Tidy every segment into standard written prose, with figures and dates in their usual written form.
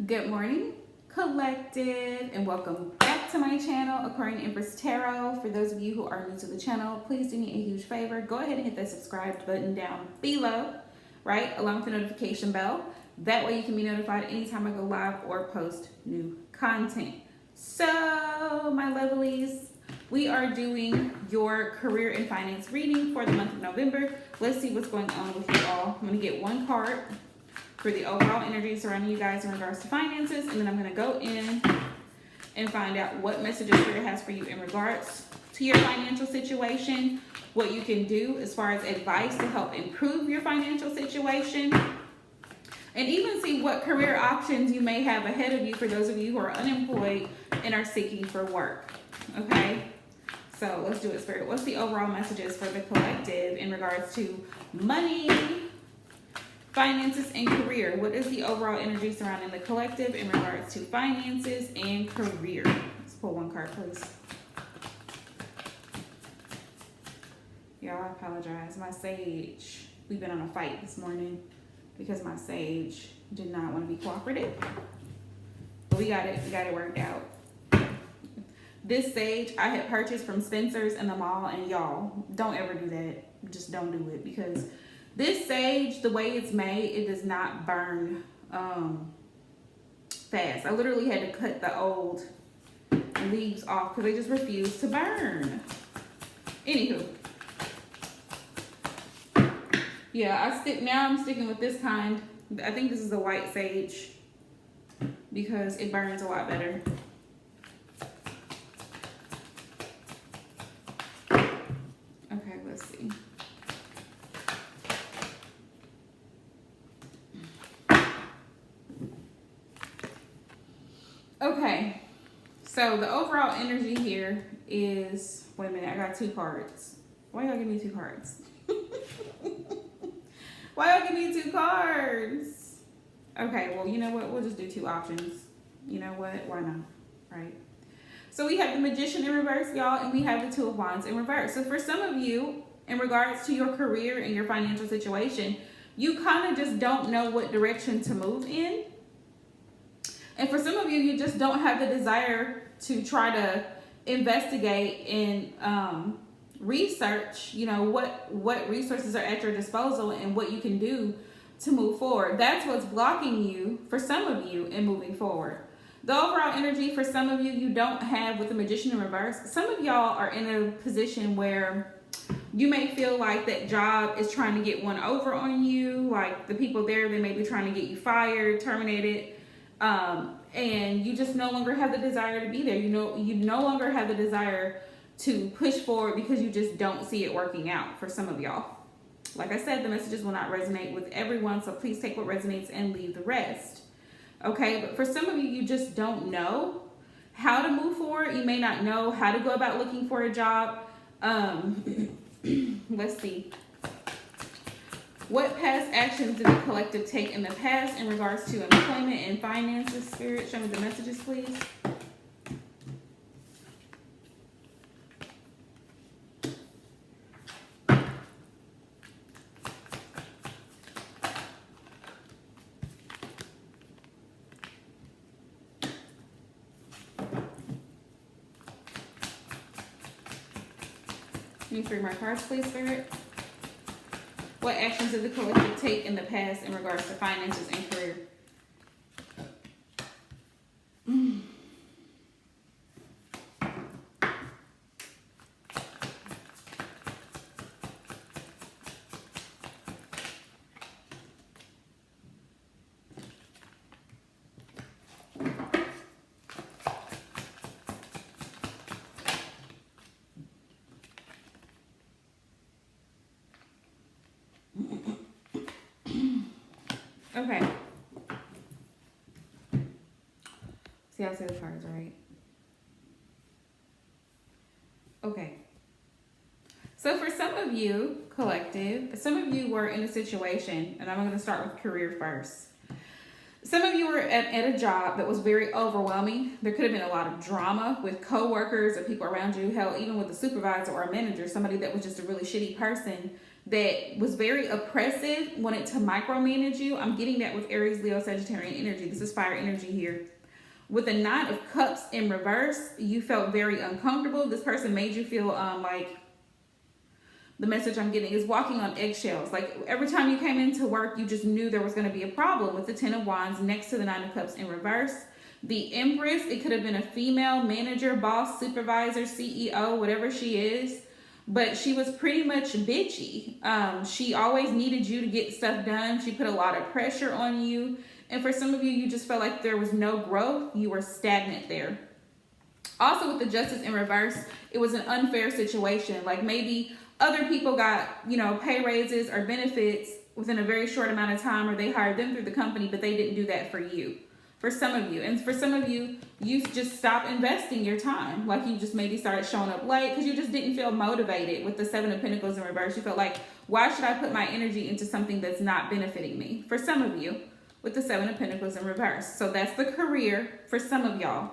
Good morning, collective, and welcome back to my channel, Aquarian Empress Tarot. For those of you who are new to the channel, please do me a huge favor. Go ahead and hit that subscribe button down below, right, along with the notification bell. That way you can be notified anytime I go live or post new content. So, my lovelies, we are doing your career and finance reading for the month of November. Let's see what's going on with you all. I'm going to get one card for the overall energy surrounding you guys in regards to finances, and then I'm going to go in and find out what messages Spirit has for you in regards to your financial situation, what you can do as far as advice to help improve your financial situation, and even see what career options you may have ahead of you for those of you who are unemployed and are seeking for work. Okay, so let's do it, Spirit. What's the overall messages for the collective in regards to money, finances, and career? What is the overall energy surrounding the collective in regards to finances and career? Let's pull one card, please. Y'all, I apologize. My sage, we've been on a fight this morning because my sage did not want to be cooperative. But we got it worked out. This sage I had purchased from Spencer's in the mall, and y'all, don't ever do that. Just don't do it, because this sage, the way it's made, it does not burn fast. I literally had to cut the old leaves off because they just refuse to burn. Anywho, yeah, I'm sticking with this kind. I think this is a white sage because it burns a lot better. Okay, let's see. Okay, so the overall energy here is, wait a minute, I got two cards. Why y'all give me two cards? Why y'all give me two cards? Okay, well, you know what? We'll just do two options. You know what? Why not? Right? So we have the Magician in reverse, y'all, and we have the Two of Wands in reverse. So for some of you, in regards to your career and your financial situation, you kind of just don't know what direction to move in. And for some of you, you just don't have the desire to try to investigate and research, you know, what resources are at your disposal and what you can do to move forward. That's what's blocking you, for some of you, in moving forward. The overall energy for some of you, you don't have with the Magician in reverse. Some of y'all are in a position where you may feel like that job is trying to get one over on you. Like the people there, they may be trying to get you fired, terminated. And you just no longer have the desire to be there. You no longer have the desire to push forward because you just don't see it working out for some of y'all. Like I said, the messages will not resonate with everyone, so please take what resonates and leave the rest. Okay, but for some of you, you just don't know how to move forward. You may not know how to go about looking for a job. Let's see. What past actions did the collective take in the past in regards to employment and finances? Spirit, show me the messages, please. Give me three more cards, please, Spirit. What actions did the collective take in the past in regards to finances and career? Okay. See, I say the cards, right? Okay. So for some of you, collective, some of you were in a situation, and I'm going to start with career first. Some of you were at a job that was very overwhelming. There could have been a lot of drama with coworkers or people around you. Hell, even with a supervisor or a manager, somebody that was just a really shitty person that was very oppressive, wanted to micromanage you. I'm getting that with Aries, Leo, Sagittarian energy. This is fire energy here. With the 9 of Cups in reverse, you felt very uncomfortable. This person made you feel like, the message I'm getting is walking on eggshells. Like every time you came into work, you just knew there was going to be a problem with the 10 of Wands next to the 9 of Cups in reverse. The Empress, it could have been a female manager, boss, supervisor, CEO, whatever she is. But she was pretty much bitchy. She always needed you to get stuff done. She put a lot of pressure on you. And for some of you, you just felt like there was no growth. You were stagnant there. Also with the Justice in reverse, it was an unfair situation. Like maybe other people got, pay raises or benefits within a very short amount of time, or they hired them through the company, but they didn't do that for you. For some of you. And for some of you, you just stopped investing your time. Like you just maybe started showing up late because you just didn't feel motivated with the 7 of Pentacles in reverse. You felt like, why should I put my energy into something that's not benefiting me? For some of you, with the 7 of Pentacles in reverse. So that's the career for some of y'all.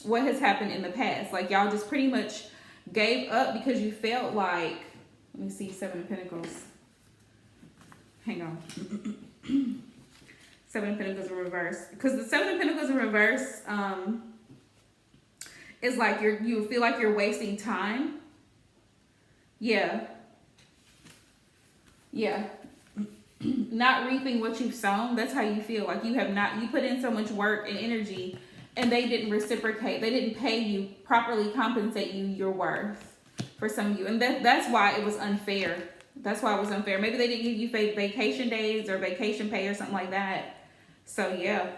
What has happened in the past? Like y'all just pretty much gave up because you felt like, let me see, 7 of Pentacles. Hang on. 7 of Pentacles in reverse. Because the 7 of Pentacles in reverse is like you feel like you're wasting time. Yeah. Not reaping what you've sown. That's how you feel. Like you put in so much work and energy and they didn't reciprocate. They didn't pay you, properly compensate you your worth for some of you. And that's why it was unfair. That's why it was unfair. Maybe they didn't give you vacation days or vacation pay or something like that. So yeah,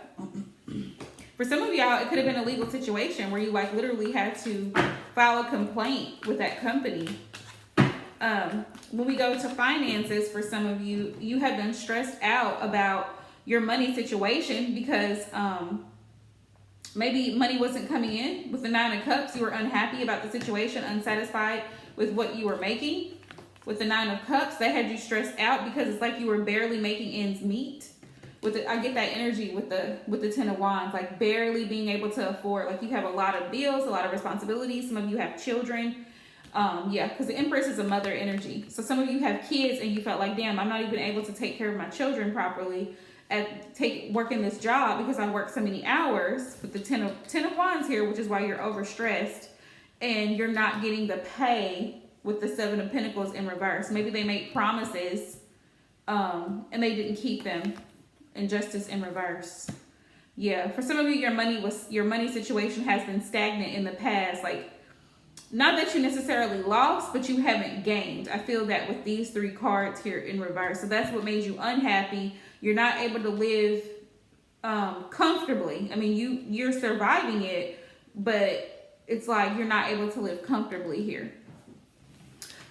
for some of y'all, it could have been a legal situation where you like literally had to file a complaint with that company. When we go to finances, for some of you, you have been stressed out about your money situation because maybe money wasn't coming in. With the 9 of Cups, you were unhappy about the situation, unsatisfied with what you were making. With the 9 of Cups, that had you stressed out because it's like you were barely making ends meet. I get that energy with the 10 of Wands, like barely being able to afford, like you have a lot of bills, a lot of responsibilities. Some of you have children. Because the Empress is a mother energy. So some of you have kids and you felt like, damn, I'm not even able to take care of my children properly working this job because I work so many hours. With the 10 of Wands here, which is why you're overstressed and you're not getting the pay with the 7 of Pentacles in reverse. Maybe they made promises and they didn't keep them. And Justice in reverse. Yeah, for some of you, your money situation has been stagnant in the past. Like, not that you necessarily lost, but you haven't gained. I feel that with these 3 cards here in reverse. So that's what made you unhappy. You're not able to live comfortably. I mean, you're surviving it, but it's like you're not able to live comfortably here.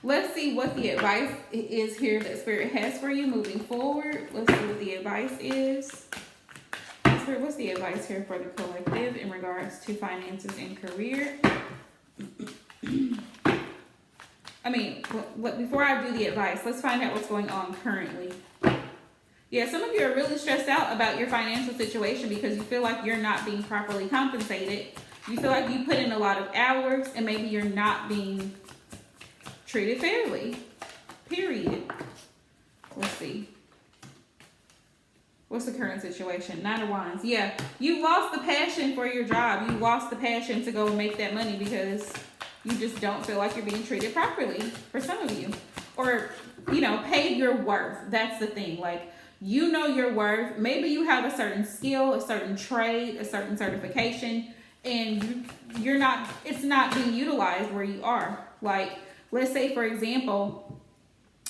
Let's see what the advice is here that Spirit has for you moving forward. Let's see what the advice is. Spirit, what's the advice here for the collective in regards to finances and career? I mean, before I do the advice, let's find out what's going on currently. Yeah, some of you are really stressed out about your financial situation because you feel like you're not being properly compensated. You feel like you put in a lot of hours and maybe you're not being treated fairly, period. Let's see. What's the current situation? 9 of Wands. Yeah, you lost the passion for your job. You lost the passion to go and make that money because you just don't feel like you're being treated properly for some of you. Or, paid your worth. That's the thing. Like, you know your worth. Maybe you have a certain skill, a certain trade, a certain certification, and it's not being utilized where you are. Like, let's say, for example,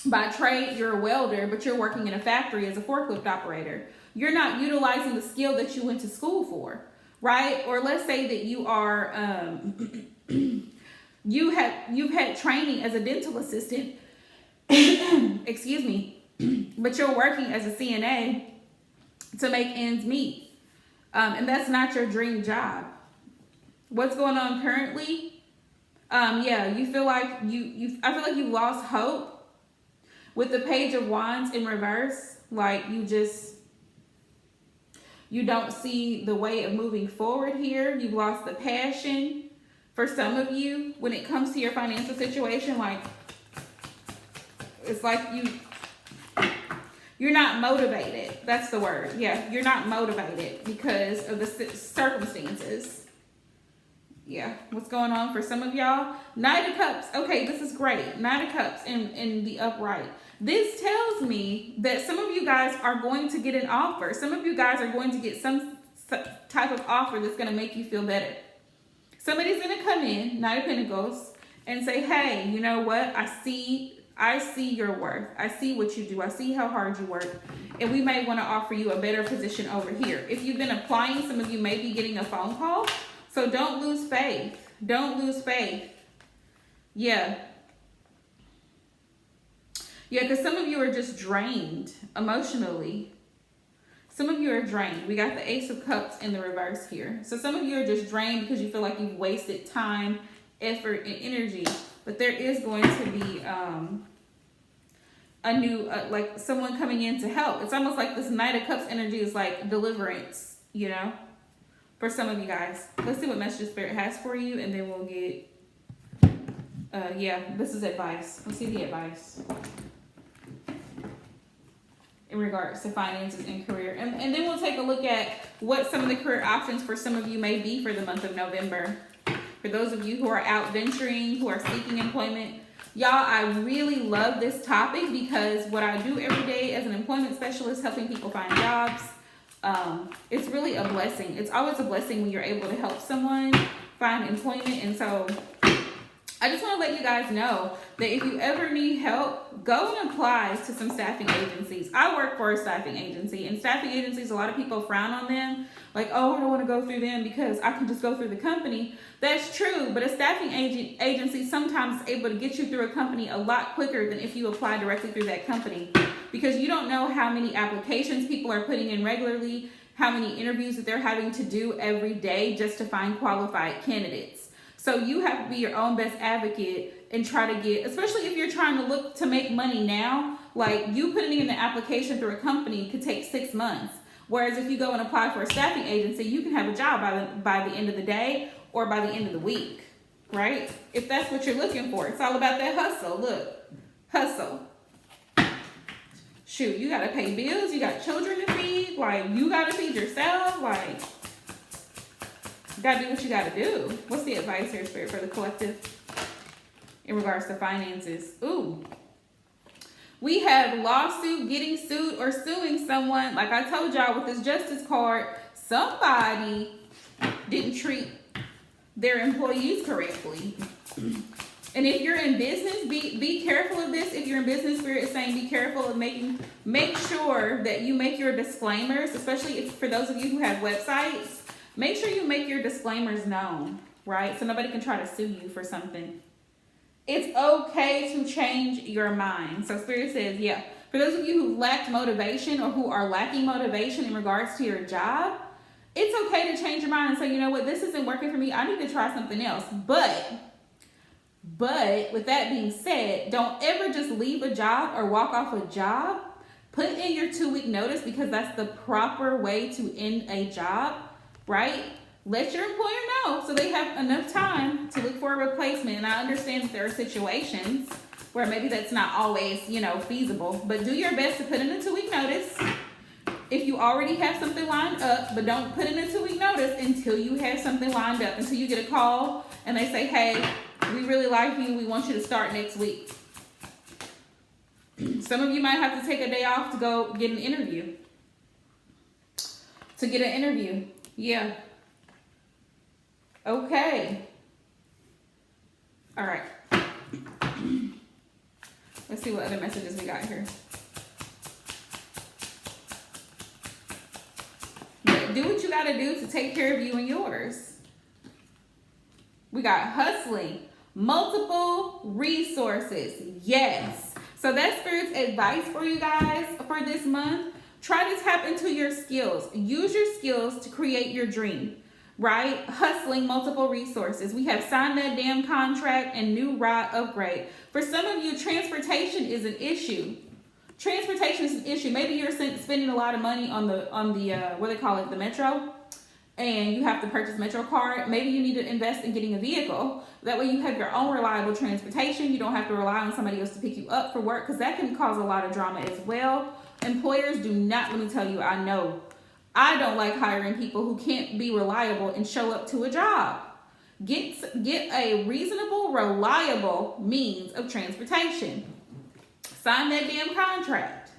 by trade, you're a welder, but you're working in a factory as a forklift operator. You're not utilizing the skill that you went to school for, right? Or let's say that you are, you've had training as a dental assistant, excuse me, but you're working as a CNA to make ends meet. And that's not your dream job. What's going on currently? You feel like I feel like you lost hope with the Page of Wands in reverse. Like you don't see the way of moving forward here. You've lost the passion. For some of you, when it comes to your financial situation, like it's like you're not motivated. That's the word. Yeah, you're not motivated because of the circumstances. Yeah, what's going on for some of y'all? Knight of Cups. Okay, this is great. Knight of Cups in the upright. This tells me that some of you guys are going to get an offer. Some of you guys are going to get some type of offer that's going to make you feel better. Somebody's going to come in, Knight of Pentacles, and say, hey, you know what? I see your worth. I see what you do. I see how hard you work. And we may want to offer you a better position over here. If you've been applying, some of you may be getting a phone call. So don't lose faith. Don't lose faith. Yeah. Yeah, because some of you are just drained emotionally. Some of you are drained. We got the Ace of Cups in the reverse here. So some of you are just drained because you feel like you've wasted time, effort, and energy. But there is going to be a new, like someone coming in to help. It's almost like this Knight of Cups energy is like deliverance, you know, for some of you guys. Let's see what message Spirit has for you, and then we'll get, yeah, this is advice. Let's see the advice in regards to finances and career. And then we'll take a look at what some of the career options for some of you may be for the month of November. For those of you who are out venturing, who are seeking employment, y'all, I really love this topic because what I do every day as an employment specialist, helping people find jobs, it's really a blessing. It's always a blessing when you're able to help someone find employment. And so I just want to let you guys know that if you ever need help, go and apply to some staffing agencies. I work for a staffing agency, and staffing agencies, a lot of people frown on them. Like, oh, I don't want to go through them because I can just go through the company. That's true, but a staffing agency sometimes is able to get you through a company a lot quicker than if you apply directly through that company, because you don't know how many applications people are putting in regularly, how many interviews that they're having to do every day just to find qualified candidates. So you have to be your own best advocate and try to get, especially if you're trying to look to make money now, like you putting in the application through a company could take 6 months. Whereas if you go and apply for a staffing agency, you can have a job by the end of the day or by the end of the week, right? If that's what you're looking for. It's all about that hustle. Look, hustle. Shoot, you got to pay bills. You got children to feed. Like, you got to feed yourself. Like, you got to do what you got to do. What's the advice here, Spirit, for the collective in regards to finances? Ooh. We have lawsuit, getting sued, or suing someone. Like I told y'all with this justice card, somebody didn't treat their employees correctly. And if you're in business, be careful of this. If you're in business, Spirit is saying be careful of make sure that you make your disclaimers, especially if for those of you who have websites, make sure you make your disclaimers known, right? So nobody can try to sue you for something. It's okay to change your mind. So Spirit says, yeah, for those of you who lacked motivation or who are lacking motivation in regards to your job, it's okay to change your mind and say, you know what, this isn't working for me. I need to try something else. But with that being said, don't ever just leave a job or walk off a job. Put in your 2-week notice, because that's the proper way to end a job, right? Let your employer know so they have enough time to look for a replacement. And I understand that there are situations where maybe that's not always, feasible, but do your best to put in a 2-week notice. If you already have something lined up, but don't put in a 2-week notice until you have something lined up, until you get a call and they say, hey, we really like you. We want you to start next week. Some of you might have to take a day off to go get an interview. Yeah. Okay. All right. Let's see what other messages we got here. Do what you got to do to take care of you and yours. We got hustling, multiple resources. Yes. So that's Spirit's advice for you guys for this month. Try to tap into your skills. Use your skills to create your dream. Right? Hustling, multiple resources. We have signed that damn contract and new ride upgrade. For some of you, transportation is an issue. Maybe you're spending a lot of money on the what they call it, the metro, and you have to purchase MetroCard, maybe you need to invest in getting a vehicle. That way you have your own reliable transportation. You don't have to rely on somebody else to pick you up for work, because that can cause a lot of drama as well. Employers do not, let me tell you, I know, I don't like hiring people who can't be reliable and show up to a job. Get a reasonable, reliable means of transportation. Sign that damn contract.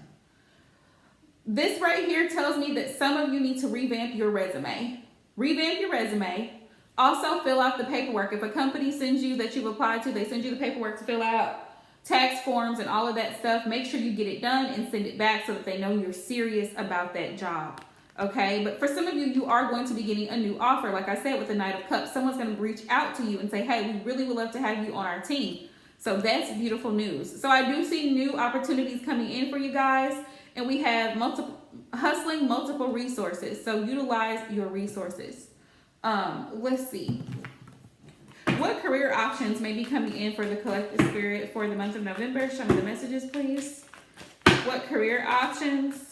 This right here tells me that some of you need to revamp your resume. Revamp your resume. Also, fill out the paperwork. If a company sends you that you've applied to, they send you the paperwork to fill out, tax forms and all of that stuff. Make sure you get it done and send it back so that they know you're serious about that job. Okay, but for some of you, you are going to be getting a new offer. Like I said, with the Knight of Cups, someone's going to reach out to you and say, hey, we really would love to have you on our team. So that's beautiful news. So I do see new opportunities coming in for you guys, and we have multiple resources. So utilize your resources. Let's see. What career options may be coming in for the collective spirit for the month of November? Show me the messages, please. What career options?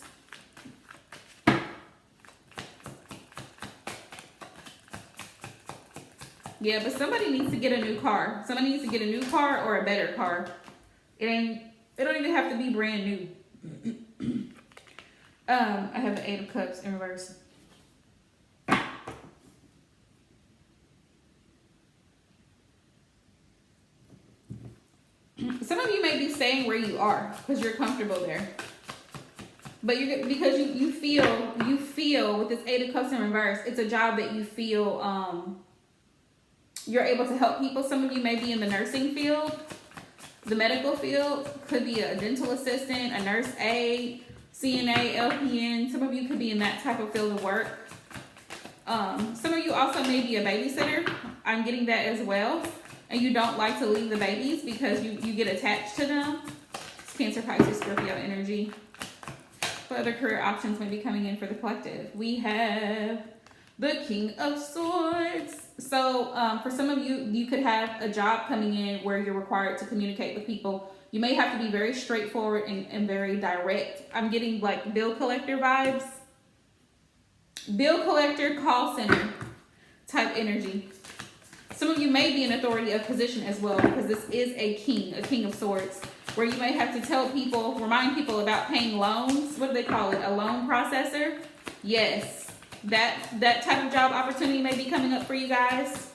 Yeah, but somebody needs to get a new car. Somebody needs to get a new car or a better car. It don't even have to be brand new. I have the 8 of Cups in reverse. Some of you may be staying where you are because you're comfortable there. But because you feel with this 8 of Cups in reverse, it's a job that you feel you're able to help people. Some of you may be in the nursing field, the medical field. Could be a dental assistant, a nurse aide, CNA, LPN. Some of you could be in that type of field of work. Some of you also may be a babysitter. I'm getting that as well. And you don't like to leave the babies because you get attached to them. It's Cancer, Pisces, Scorpio energy. What other career options may be coming in for the collective? We have the King of Swords. So for some of you, you could have a job coming in where you're required to communicate with people. You may have to be very straightforward and very direct. I'm getting like bill collector vibes. Bill collector, call center type energy. Some of you may be in authority of position as well, because this is a king of swords, where you may have to tell people, remind people about paying loans. What do they call it? A loan processor? Yes. That type of job opportunity may be coming up for you guys.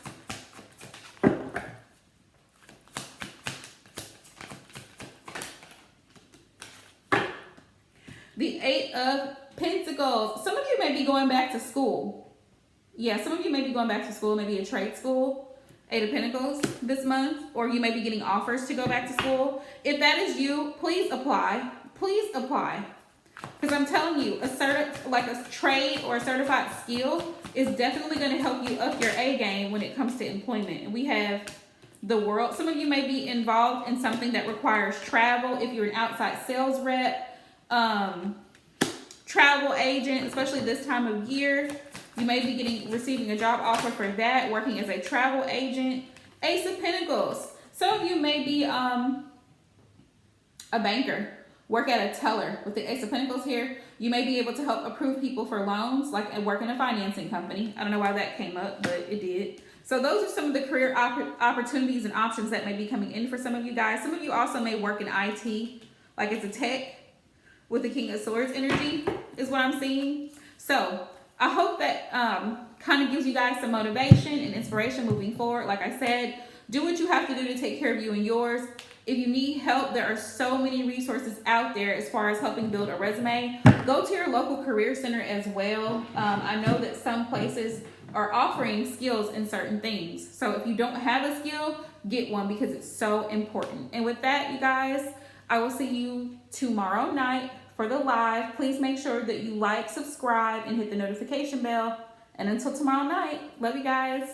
The 8 of Pentacles. Some of you may be going back to school. Yeah, some of you may be going back to school, maybe a trade school. 8 of Pentacles this month. Or you may be getting offers to go back to school. If that is you, please apply. Please apply. Because I'm telling you, a trade or a certified skill is definitely going to help you up your A game when it comes to employment. And we have the World. Some of you may be involved in something that requires travel. If you're an outside sales rep, travel agent, especially this time of year, you may be receiving a job offer for that, working as a travel agent. Ace of Pentacles. Some of you may be a banker. Work at a teller. With the Ace of Pentacles here, you may be able to help approve people for loans, like work in a financing company. I don't know why that came up, but it did. So those are some of the career opportunities and options that may be coming in for some of you guys. Some of you also may work in IT, like it's a tech with the King of Swords energy is what I'm seeing. So I hope that kind of gives you guys some motivation and inspiration moving forward. Like I said, do what you have to do to take care of you and yours. If you need help, there are so many resources out there as far as helping build a resume. Go to your local career center as well. I know that some places are offering skills in certain things. So if you don't have a skill, get one, because it's so important. And with that, you guys, I will see you tomorrow night for the live. Please make sure that you like, subscribe, and hit the notification bell. And until tomorrow night, love you guys.